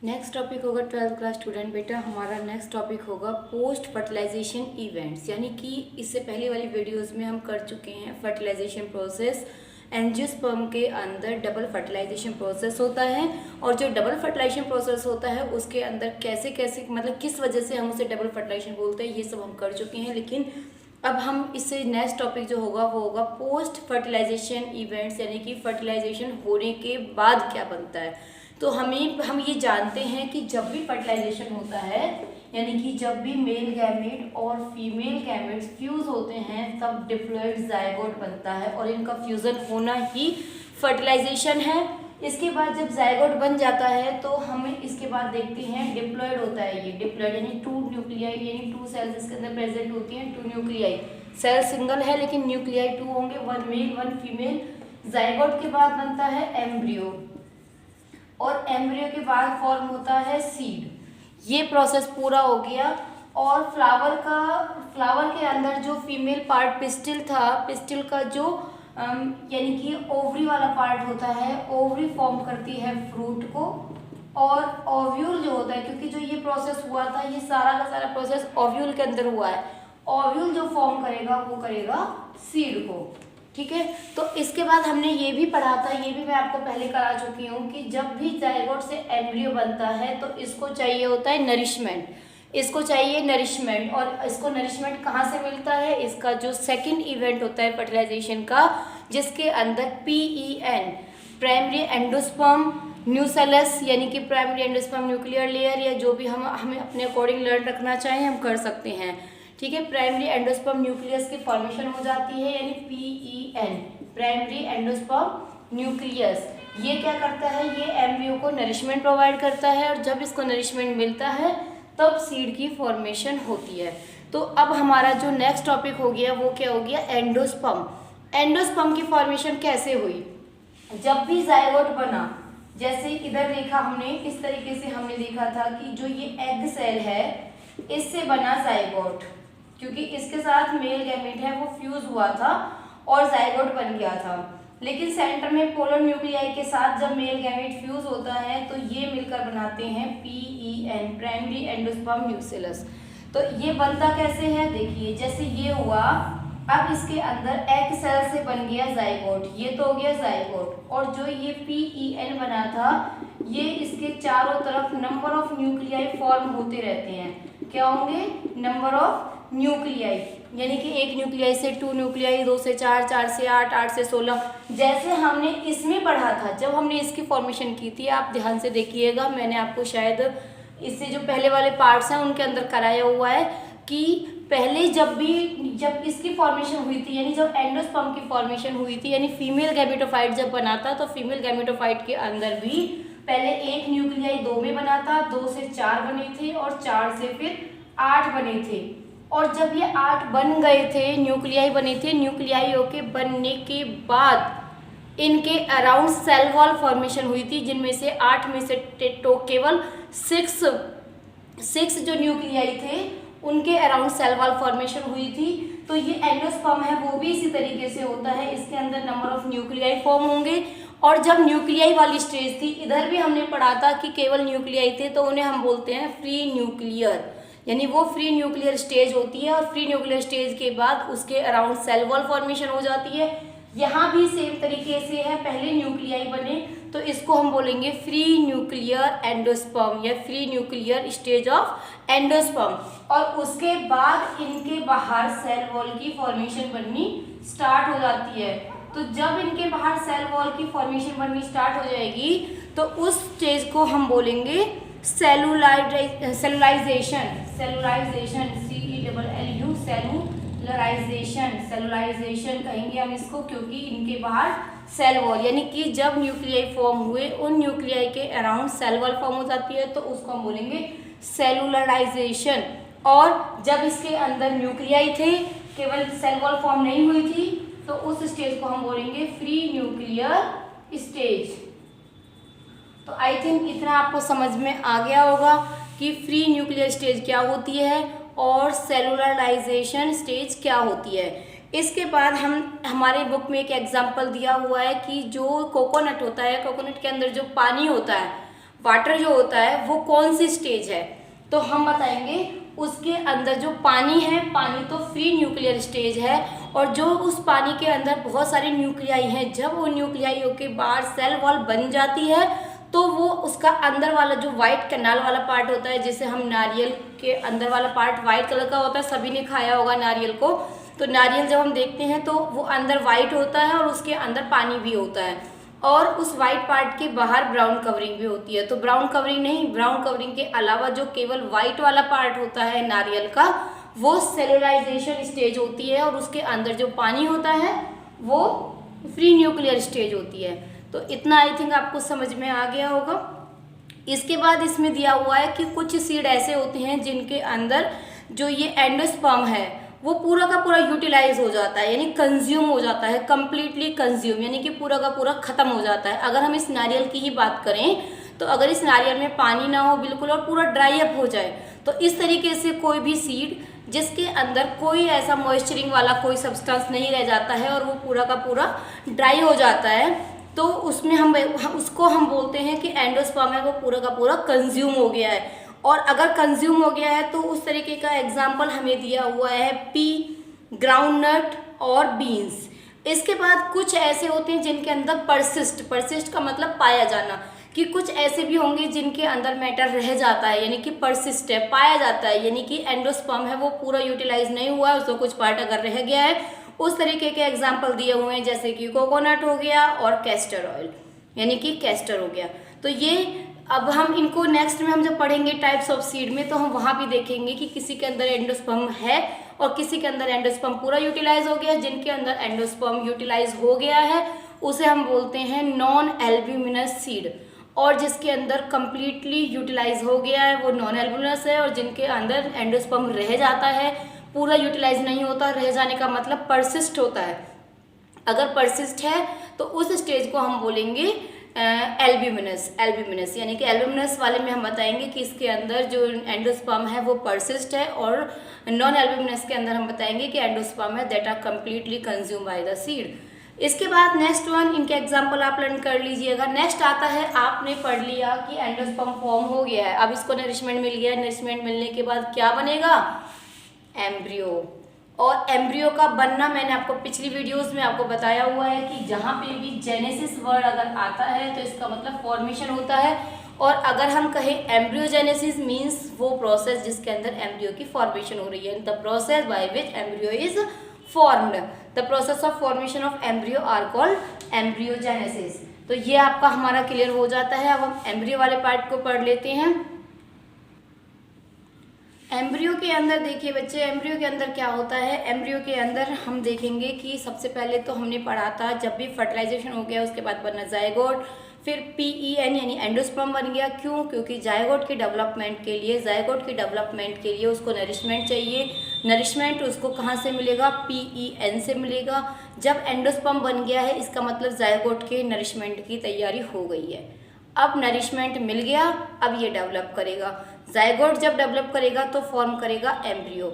Next topic होगा 12th class student बेटा। हमारा नेक्स्ट टॉपिक होगा पोस्ट फर्टिलाइजेशन इवेंट्स, यानी कि इससे पहले वाली वीडियोस में हम कर चुके हैं फर्टिलाइजेशन प्रोसेस। एंजियोस्पर्म के अंदर डबल फर्टिलाइजेशन प्रोसेस होता है, और जो डबल फर्टिलाइजेशन प्रोसेस होता है उसके अंदर कैसे कैसे मतलब किस वजह से हम उसे डबल फर्टिलाइजेशन बोलते हैं, ये सब हम कर चुके हैं। लेकिन अब हम इससे नेक्स्ट टॉपिक जो होगा वो होगा पोस्ट फर्टिलाइजेशन इवेंट्स, यानी कि फर्टिलाइजेशन होने के बाद क्या बनता है। तो हम ये जानते हैं कि जब भी फर्टिलाइजेशन होता है, यानी कि जब भी मेल गैमेट और फीमेल गैमेट्स फ्यूज होते हैं तब डिप्लॉइड जाइगोट बनता है, और इनका फ्यूजन होना ही फर्टिलाइजेशन है। इसके बाद जब जाइगोट बन जाता है तो हमें इसके बाद देखते हैं डिप्लॉइड होता है। ये डिप्लॉइड यानी 2 न्यूक्लियाई, यानी 2 सेल्स इसके अंदर प्रेजेंट होती हैं। 2 न्यूक्लियाई, सेल सिंगल है लेकिन न्यूक्लियाई 2 होंगे, 1 मेल 1 फीमेल। जाइगोट के बाद बनता है एम्ब्रियो, और एम्ब्रियो के बाद फॉर्म होता है सीड। ये प्रोसेस पूरा हो गया। और फ्लावर के अंदर जो फीमेल पार्ट पिस्टिल था, पिस्टिल का जो यानी कि ओवरी वाला पार्ट होता है, ओवरी फॉर्म करती है फ्रूट को, और ओव्यूल जो होता है, क्योंकि जो ये प्रोसेस हुआ था ये सारा का सारा प्रोसेस ओव्यूल के अंदर हुआ है, ओव्यूल जो फॉर्म करेगा वो करेगा सीड को। ठीक है, तो इसके बाद हमने ये भी पढ़ा था, ये भी मैं आपको पहले करा चुकी हूँ कि जब भी जाइगोट से एम्ब्रियो बनता है तो इसको चाहिए होता है नरिशमेंट, इसको चाहिए नरिशमेंट। और इसको नरिशमेंट कहाँ से मिलता है, इसका जो सेकंड इवेंट होता है फर्टिलाइजेशन का, जिसके अंदर PEN प्राइमरी एंडोस्पर्म न्यूसेलस, यानी कि प्राइमरी एंडोस्पर्म न्यूक्लियर लेयर, या जो भी हमें अपने अकॉर्डिंग लर्न रखना चाहें हम कर सकते हैं। ठीक है, प्राइमरी एंडोस्पर्म न्यूक्लियस की फॉर्मेशन हो जाती है, यानी PEN प्राइमरी एंडोस्पर्म न्यूक्लियस। ये क्या करता है, ये एम्ब्रियो को नरिशमेंट प्रोवाइड करता है, और जब इसको नरिशमेंट मिलता है तब सीड की फॉर्मेशन होती है। तो अब हमारा जो नेक्स्ट टॉपिक हो गया वो क्या हो गया, एंडोस्पर्म। एंडोस्पर्म की फॉर्मेशन कैसे हुई, जब भी जाइगोट बना, जैसे इधर देखा हमने, इस तरीके से हमने देखा था कि जो ये एग सेल है इससे बना जाइगोट, क्योंकि इसके साथ मेल गैमेट है वो फ्यूज हुआ था और जाइगोट बन गया था। लेकिन सेंटर में पोलर न्यूक्लियाई के साथ जब मेल गैमेट फ्यूज होता है तो ये मिलकर बनाते हैं PEN प्राइमरी एंडोस्पर्म न्यूसेलस। तो ये बनता कैसे है, देखिए जैसे ये हुआ, अब इसके अंदर एग सेल से बन गया जाइगोट, ये तो हो गया जाइगोट, और जो ये PEN बना था ये इसके चारों तरफ नंबर ऑफ न्यूक्लियाई फॉर्म होते रहते हैं। क्या होंगे, नंबर ऑफ न्यूक्लियाई, यानी कि एक न्यूक्लियाई से 2 न्यूक्लियाई, 2 से 4, 4 से 8, 8 से 16, जैसे हमने इसमें पढ़ा था जब हमने इसकी फॉर्मेशन की थी। आप ध्यान से देखिएगा, मैंने आपको शायद इससे जो पहले वाले पार्ट्स हैं उनके अंदर कराया हुआ है कि पहले जब इसकी फॉर्मेशन हुई थी, यानी जब एंडोस्पर्म की फॉर्मेशन हुई थी, यानी फीमेल गैमेटोफाइट जब बना था, तो फीमेल गैमेटोफाइट के अंदर भी पहले एक न्यूक्लियाई 2 में बना था, 2 से 4 बने थे, और 4 से फिर 8 बने थे। और जब ये 8 बन गए थे, न्यूक्लियाई बने थे, न्यूक्लियाइयों के बनने के बाद इनके अराउंड सेल वॉल फॉर्मेशन हुई थी, जिनमें से 8 में से केवल 6 जो न्यूक्लियाई थे उनके अराउंड सेल वॉल फॉर्मेशन हुई थी। तो ये एंडोस्पर्म है वो भी इसी तरीके से होता है, इसके अंदर नंबर ऑफ न्यूक्लियाई फॉर्म होंगे। और जब न्यूक्लियाई वाली स्टेज थी, इधर भी हमने पढ़ा था कि केवल न्यूक्लियाई थे, तो उन्हें हम बोलते हैं फ्री न्यूक्लियर, यानी वो फ्री न्यूक्लियर स्टेज होती है। और फ्री न्यूक्लियर स्टेज के बाद उसके अराउंड सेल वॉल फॉर्मेशन हो जाती है। यहाँ भी सेम तरीके से है, पहले न्यूक्लियाई बने तो इसको हम बोलेंगे फ्री न्यूक्लियर एंडोस्पर्म, या free nuclear stage of endosperm. और उसके बाद इनके बाहर सेल वॉल की फॉर्मेशन बननी स्टार्ट हो जाती है। तो जब इनके बाहर सेल वॉल की फॉर्मेशन बननी स्टार्ट हो जाएगी तो उस स्टेज को हम बोलेंगे सेलुलाइजेशन, सेलुलाइजेशन कहेंगे हम इसको, क्योंकि इनके बाहर सेल वॉल, यानी कि जब न्यूक्लियाई फॉर्म हुए उन न्यूक्लियाई के अराउंड सेल वॉल फॉर्म हो जाती है, तो उसको हम बोलेंगे सेलुलराइजेशन। और जब इसके अंदर न्यूक्लियाई थे, केवल सेल वॉल फॉर्म नहीं हुई थी, तो उस स्टेज को हम बोलेंगे फ्री न्यूक्लियर स्टेज। तो आई थिंक इतना आपको समझ में आ गया होगा कि फ्री न्यूक्लियर स्टेज क्या होती है और सेलुलराइजेशन स्टेज क्या होती है। इसके बाद हमारे बुक में एक एग्जांपल दिया हुआ है कि जो कोकोनट होता है, कोकोनट के अंदर जो पानी होता है, वाटर जो होता है वो कौन सी स्टेज है, तो हम बताएंगे उसके अंदर जो पानी है, पानी तो फ्री न्यूक्लियर स्टेज है, और जो उस पानी के अंदर बहुत सारे न्यूक्लियाई हैं, जब वो न्यूक्लियाइयों के बाहर सेल वॉल बन जाती है तो वो उसका अंदर वाला जो वाइट कैनाल वाला पार्ट होता है, जिसे हम नारियल के अंदर वाला पार्ट वाइट कलर का होता है, सभी ने खाया होगा नारियल को, तो नारियल जब हम देखते हैं तो वो अंदर वाइट होता है और उसके अंदर पानी भी होता है, और उस वाइट पार्ट के बाहर ब्राउन कवरिंग भी होती है। तो ब्राउन कवरिंग नहीं, ब्राउन कवरिंग के अलावा जो केवल वाइट वाला पार्ट होता है नारियल का, वो सेलुलाइजेशन स्टेज होती है, और उसके अंदर जो पानी होता है वो फ्री न्यूक्लियर स्टेज होती है। तो इतना आई थिंक आपको समझ में आ गया होगा। इसके बाद इसमें दिया हुआ है कि कुछ सीड ऐसे होते हैं जिनके अंदर जो ये एंडोस्पर्म है वो पूरा का पूरा यूटिलाइज हो जाता है, यानी कंज्यूम हो जाता है, कंप्लीटली कंज्यूम, यानी कि पूरा का पूरा खत्म हो जाता है। अगर हम इस नारियल की ही बात करें तो अगर इस नारियल में पानी ना हो बिल्कुल और पूरा ड्राई अप हो जाए, तो इस तरीके से कोई भी सीड जिसके अंदर कोई ऐसा मॉइस्चरिंग वाला कोई सब्सटेंस नहीं रह जाता है और वो पूरा का पूरा ड्राई हो जाता है, तो उसमें हम उसको हम बोलते हैं कि एंडोस्पर्म है वो पूरा का पूरा कंज्यूम हो गया है। और अगर कंज्यूम हो गया है तो उस तरीके का एग्जाम्पल हमें दिया हुआ है पी, ग्राउंडनट और बीन्स। इसके बाद कुछ ऐसे होते हैं जिनके अंदर परसिस्ट का मतलब पाया जाना, कि कुछ ऐसे भी होंगे जिनके अंदर मैटर रह जाता है, यानी कि परसिस्ट है, पाया जाता है, यानी कि एंडोस्पर्म है वो पूरा यूटिलाइज नहीं हुआ है, उसका कुछ पार्ट अगर रह गया है। उस तरीके के एग्जाम्पल दिए हुए हैं जैसे कि कोकोनट हो गया और कैस्टर ऑयल, यानी कि कैस्टर हो गया। तो ये अब हम इनको नेक्स्ट में हम जब पढ़ेंगे टाइप्स ऑफ सीड में, तो हम वहाँ भी देखेंगे कि किसी के अंदर एंडोस्पर्म है और किसी के अंदर एंडोस्पर्म पूरा यूटिलाइज हो गया है। जिनके अंदर एंडोस्पर्म यूटिलाइज हो गया है उसे हम बोलते हैं नॉन एल्ब्यूमिनस सीड, और जिसके अंदर कंप्लीटली यूटिलाइज हो गया है वो नॉन एल्ब्यूमिनस है, और जिनके अंदर एंडोस्पर्म रह जाता है, पूरा यूटिलाइज नहीं होता, रह जाने का मतलब परसिस्ट होता है। अगर परसिस्ट है तो उस स्टेज को हम बोलेंगे एल्ब्यूमिनस, यानी कि एल्ब्यूमिनस वाले में हम बताएंगे कि इसके अंदर जो एंडोस्पर्म है वो परसिस्ट है, और नॉन एल्ब्यूमिनस के अंदर हम बताएंगे कि एंडोस्पर्म है that are completely consume by the seed. इसके बाद नेक्स्ट वन, इनके एग्जाम्पल आप लर्न कर लीजिएगा। नेक्स्ट आता है, आपने पढ़ लिया कि एंडोस्पर्म फॉर्म हो गया है, अब इसको नरिशमेंट मिल गया, नरिशमेंट मिलने के बाद क्या बनेगा, एम्ब्रियो। और एम्ब्रियो का बनना मैंने आपको पिछली वीडियोस में आपको बताया हुआ है कि जहाँ पे भी जेनेसिस वर्ड अगर आता है तो इसका मतलब फॉर्मेशन होता है, और अगर हम कहें एम्ब्रियोजेनेसिस मीन्स वो प्रोसेस जिसके अंदर एम्ब्रियो की फॉर्मेशन हो रही है, the process by which embryo is formed, the process of formation of embryo are called embryogenesis. तो ये आपका हमारा क्लियर हो जाता है। अब हम एम्ब्रियो वाले पार्ट को पढ़ लेते हैं। एम्ब्रियो के अंदर देखिए बच्चे, एम्ब्रियो के अंदर क्या होता है, एम्ब्रियो के अंदर हम देखेंगे कि सबसे पहले तो हमने पढ़ा था जब भी फर्टिलाइजेशन हो गया उसके बाद बना जायगोट, फिर PEN यानी एंडोस्पर्म बन गया। क्यों? क्योंकि जायगोट के डेवलपमेंट के लिए उसको नरिशमेंट चाहिए। नरिशमेंट उसको कहाँ से मिलेगा, PEN से मिलेगा। जब एंडोस्पर्म बन गया है इसका मतलब जायगोट के नरिशमेंट की तैयारी हो गई है। अब नरिशमेंट मिल गया, अब ये डेवलप करेगा। जायगोट जब डेवलप करेगा तो फॉर्म करेगा embryo.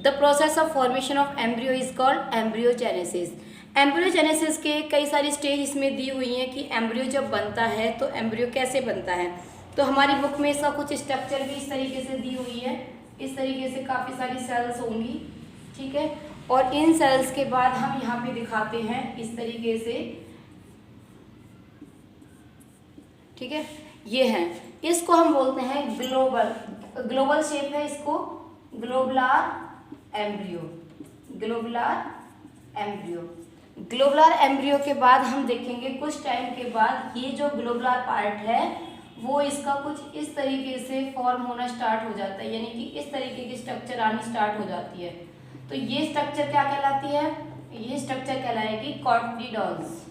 The process of formation of embryo is called embryogenesis. Embryogenesis के कई सारी स्टेज इसमें दी हुई हैं कि एम्ब्रियो जब बनता है तो एम्ब्रियो कैसे बनता है। तो हमारी बुक में इसका कुछ स्ट्रक्चर भी इस तरीके से दी हुई है। इस तरीके से काफ़ी सारी सेल्स होंगी, ठीक है। और इन सेल्स के बाद हम यहाँ पे दिखाते हैं इस तरीके से, ठीक है। ये है, इसको हम बोलते हैं ग्लोबल शेप है, इसको ग्लोबुलर एम्ब्रियो के बाद हम देखेंगे कुछ टाइम के बाद ये जो ग्लोबुलर पार्ट है वो इसका कुछ इस तरीके से फॉर्म होना स्टार्ट हो जाता है, यानी कि इस तरीके की स्ट्रक्चर आनी स्टार्ट हो जाती है। तो ये स्ट्रक्चर क्या कहलाती है, ये स्ट्रक्चर कहलाएगी कॉटलीडॉन्स।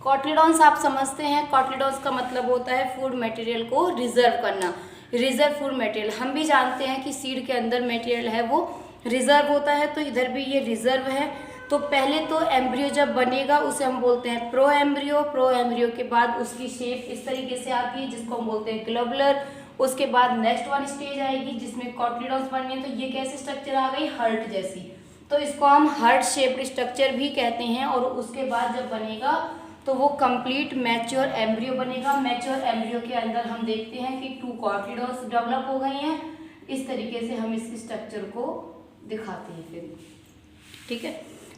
कॉटलीडॉन्स आप समझते हैं, कॉटलीडॉन्स का मतलब होता है फूड मटेरियल को रिजर्व करना, रिजर्व फूड मटेरियल। हम भी जानते हैं कि सीड के अंदर मटेरियल है वो रिजर्व होता है, तो इधर भी ये रिजर्व है। तो पहले तो एम्ब्रियो जब बनेगा उसे हम बोलते हैं प्रो एम्ब्रियो के बाद उसकी शेप इस तरीके से आती है जिसको हम बोलते हैं ग्लोबुलर। उसके बाद नेक्स्ट वन स्टेज आएगी जिसमें कॉटलीडॉन्स बननी है। तो ये कैसी स्ट्रक्चर आ गई, हर्ट जैसी, तो इसको हम हार्ट शेप्ड स्ट्रक्चर भी कहते हैं। और उसके बाद जब बनेगा तो वो कंप्लीट मैच्योर एम्ब्रियो बनेगा। मैच्योर एम्ब्रियो के अंदर हम देखते हैं कि 2 कॉटिलिडॉन्स डेवलप हो गई हैं। इस तरीके से हम इस स्ट्रक्चर को दिखाते हैं फिर, ठीक है।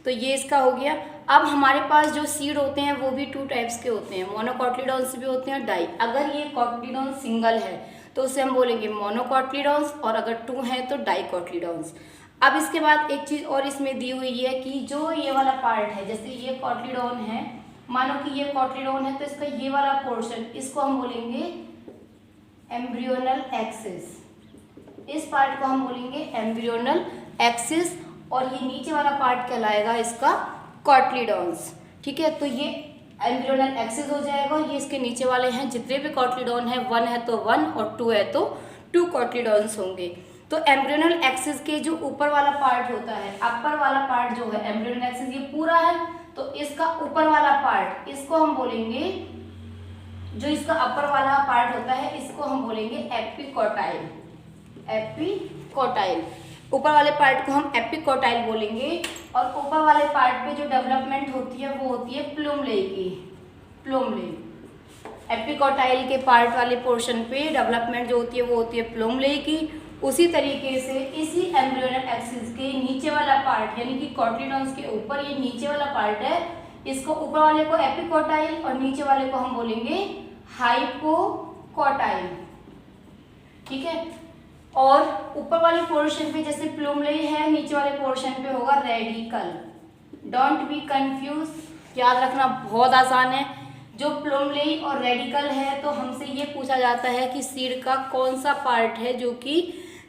तो ये इसका हो गया। अब हमारे पास जो सीड होते हैं वो भी 2 टाइप्स के होते हैं, मोनोकॉटिलिडॉन्स भी होते हैं, डाई। अगर ये कॉटिलिडॉन सिंगल है तो उसे हम बोलेंगे मोनोकॉटिलिडॉन्स, और अगर 2 है तो डाइकॉटिलिडॉन्स। अब इसके बाद एक चीज़ और इसमें दी हुई है कि जो ये वाला पार्ट है, जैसे ये कॉटिलिडॉन है, मानो कि ये कॉटिलिडॉन है, तो इसका ये वाला पोर्शन, इसको हम बोलेंगे एम्ब्रियोनल एक्सिस। इस पार्ट को हम बोलेंगे एम्ब्रियोनल एक्सिस, और ये नीचे वाला पार्ट कहलाएगा इसका कॉटिलिडॉन्स, ठीक है। तो ये एम्ब्रियोनल एक्सिस हो जाएगा। ये इसके नीचे वाले हैं जितने भी कॉटिलिडॉन है, 1 है तो 1 और 2 है तो 2 कॉटिलिडॉन्स होंगे। तो एम्ब्रियोनल एक्सिस के जो ऊपर वाला पार्ट होता है, अपर वाला पार्ट जो है एम्ब्रियोनल एक्सिस, ये पूरा है, तो इसका ऊपर वाला पार्ट, इसको हम बोलेंगे, जो इसका अपर वाला पार्ट होता है, इसको हम बोलेंगे एपिकोटाइल। एपिकोटाइल, ऊपर वाले पार्ट को हम एपिकोटाइल बोलेंगे। और ऊपर वाले पार्ट पे जो डेवलपमेंट होती है वो होती है प्लूमलेई की। प्लूमलेई, एपिकोटाइल के पार्ट वाले पोर्शन पे डेवलपमेंट जो होती है वो होती है प्लूमलेई की। उसी तरीके से इसी एम्ब्रियोनल एक्सिस के नीचे वाला पार्ट, यानी कि कॉटिलिडॉन्स के ऊपर ये नीचे वाला पार्ट है, इसको ऊपर वाले को एपिकोटाइल और नीचे वाले को हम बोलेंगे हाइपोकोटाइल, ठीक है। और ऊपर वाले पोर्शन पे जैसे प्लूमलेई है, नीचे वाले पोर्शन पे होगा रेडिकल। डोंट बी कंफ्यूज, याद रखना बहुत आसान है। जो प्लूमलेई और रेडिकल है, तो हमसे ये पूछा जाता है कि सीड का कौन सा पार्ट है जो कि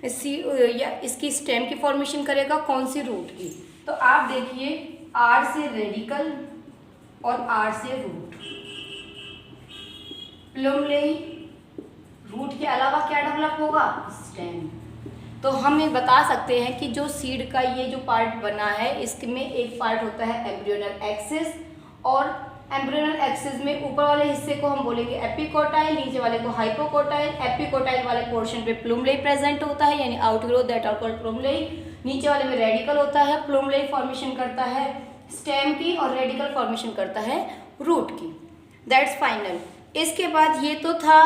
या इसकी स्टेम की फॉर्मेशन करेगा, कौन सी रूट की। तो आप देखिए, आर से रेडिकल और आर से रूट। प्लूमलेई, रूट के अलावा क्या डेवलप होगा, स्टेम। तो हम ये बता सकते हैं कि जो सीड का ये जो पार्ट बना है, इसमें एक पार्ट होता है एम्ब्रियोनल एक्सिस, और एम्ब्रियोनल एक्सिस में ऊपर वाले हिस्से को हम बोलेंगे एपिकोटाइल, नीचे वाले को हाइपोकोटाइल। एपिकोटाइल वाले पोर्शन पे प्लूमलेई प्रेजेंट होता है, यानी आउटग्रोथ दैट आर कॉल्ड प्लूमलेई। नीचे वाले में रेडिकल होता है, प्लूमलेई फॉर्मेशन करता है स्टेम की और रेडिकल फॉर्मेशन करता है रूट की। That's final. इसके बाद ये तो था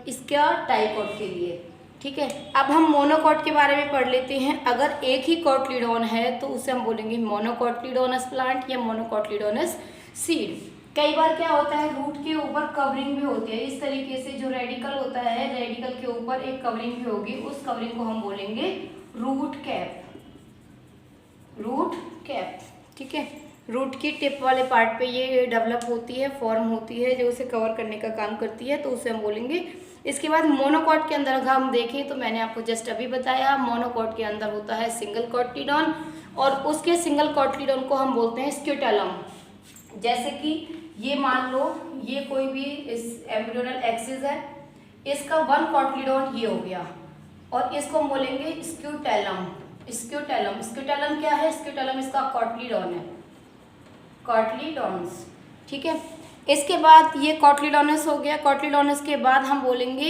इसका डाइकोट के लिए, ठीक है। अब हम मोनोकॉट के बारे में पढ़ लेते हैं। अगर एक ही कॉटिलिडॉन है तो उसे हम बोलेंगे मोनोकॉटिलिडोनस प्लांट या मोनोकॉटिलिडोनस सीड। कई बार क्या होता है, रूट के ऊपर कवरिंग भी होती है। इस तरीके से जो रेडिकल होता है, रेडिकल के ऊपर एक कवरिंग भी होगी, उस कवरिंग को हम बोलेंगे रूट कैप। रूट कैप, ठीक है। रूट की टिप वाले पार्ट पे ये डेवलप होती है, फॉर्म होती है, जो उसे कवर करने का काम करती है, तो उसे हम बोलेंगे। इसके बाद मोनोकॉट के अंदर अगर हम देखें तो मैंने आपको जस्ट अभी बताया, मोनोकॉट के अंदर होता है सिंगल कॉटिलिडॉन, और उसके सिंगल कॉटिलिडॉन को हम बोलते हैं स्क्यूटेलम। जैसे कि ये मान लो, ये कोई भी इस एम्ब्रियोनल एक्सिस है, इसका 1 कॉटिलिडॉन ये हो गया, और इसको हम बोलेंगे स्क्यूटेलम। स्क्यूटेलम, स्क्यूटेलम क्या है, स्क्यूटेलम इसका कॉटिलिडॉन है, कॉटिलिडॉन्स, ठीक है। इसके बाद ये कॉटिलिडोनस हो गया। कॉटिलिडोनस के बाद हम बोलेंगे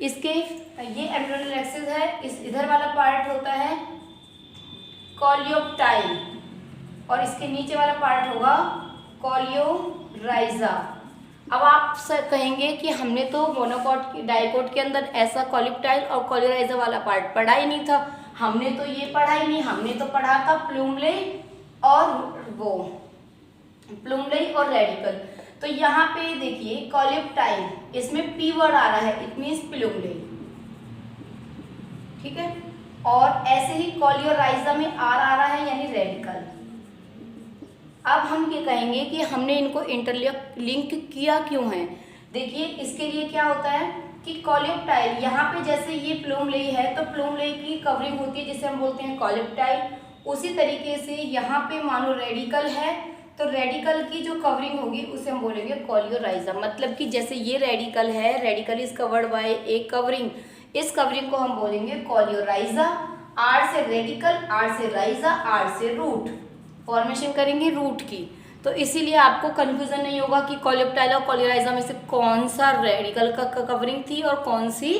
इसके, ये एम्ब्रियोनल एक्सिस है, इस इधर वाला पार्ट होता है कॉलियोप्टाइल, और इसके नीचे वाला पार्ट होगा कॉलियोराइजा। अब आप कहेंगे कि हमने तो मोनोकॉट डाइकोट के अंदर ऐसा कॉलियोप्टाइल और कॉलियोराइजा वाला पार्ट पढ़ा ही नहीं था, हमने तो ये पढ़ा ही नहीं, हमने तो पढ़ा था प्लूमलेई और वो प्लूमलेई और रेडिकल। तो यहाँ पे देखिए कॉलियोप्टाइल, इसमें पी वर्ड आ रहा है, इट मीन्स प्लूमलेई, ठीक है। और ऐसे ही कॉलियोराइजा में आर आ रहा है, यानी रेडिकल। अब हम ये कहेंगे कि हमने इनको इंटरलिंक किया क्यों है। देखिए इसके लिए क्या होता है कि कॉलियोप्टाइल, यहाँ पे जैसे ये प्लूमलेई है, तो प्लूमलेई की कवरिंग होती है जिसे हम बोलते हैं कॉलियोप्टाइल। उसी तरीके से यहाँ पे मानो रेडिकल है, तो रेडिकल की जो कवरिंग होगी उसे हम बोलेंगे कॉलियोराइजा। मतलब कि जैसे ये रेडिकल है, radical is covered by A covering, इस कवरिंग को हम बोलेंगे कॉलियोराइजा। आर से रेडिकल, आर से राइजा, आर से रूट, फॉर्मेशन करेंगे रूट की। तो इसीलिए आपको कंफ्यूजन नहीं होगा कि कॉलियोप्टाइल और कॉलियोराइजा में से कौन सा रेडिकल का कवरिंग थी और कौन सी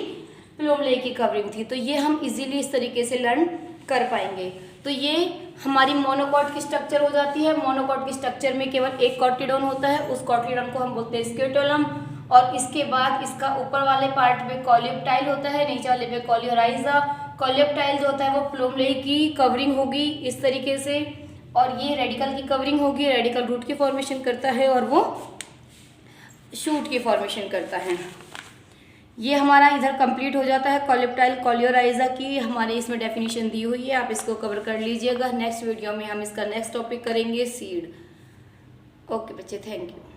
प्लूमलेई की कवरिंग थी। तो ये हम इजीली इस तरीके से लर्न कर पाएंगे। तो ये हमारी मोनोकॉट की स्ट्रक्चर हो जाती है। मोनोकॉट की स्ट्रक्चर में केवल एक कॉटिडोन होता है, उस कॉटिडोन को हम बोलते हैं स्क्यूटोलम। और इसके बाद इसका ऊपर वाले पार्ट पे कॉलियोप्टाइल होता है, नीचे वाले पे कॉलियोराइजा। कॉलियोप्टाइल जो होता है वो प्लूमले की कवरिंग होगी इस तरीके से, और ये रेडिकल की कवरिंग होगी। रेडिकल रूट की फॉर्मेशन करता है और वो शूट की फॉर्मेशन करता है। ये हमारा इधर कंप्लीट हो जाता है कॉलियोप्टाइल कॉलियोराइजा की हमारे इसमें डेफिनेशन दी हुई है, आप इसको कवर कर लीजिएगा। नेक्स्ट वीडियो में हम इसका नेक्स्ट टॉपिक करेंगे सीड। ओके बच्चे, थैंक यू।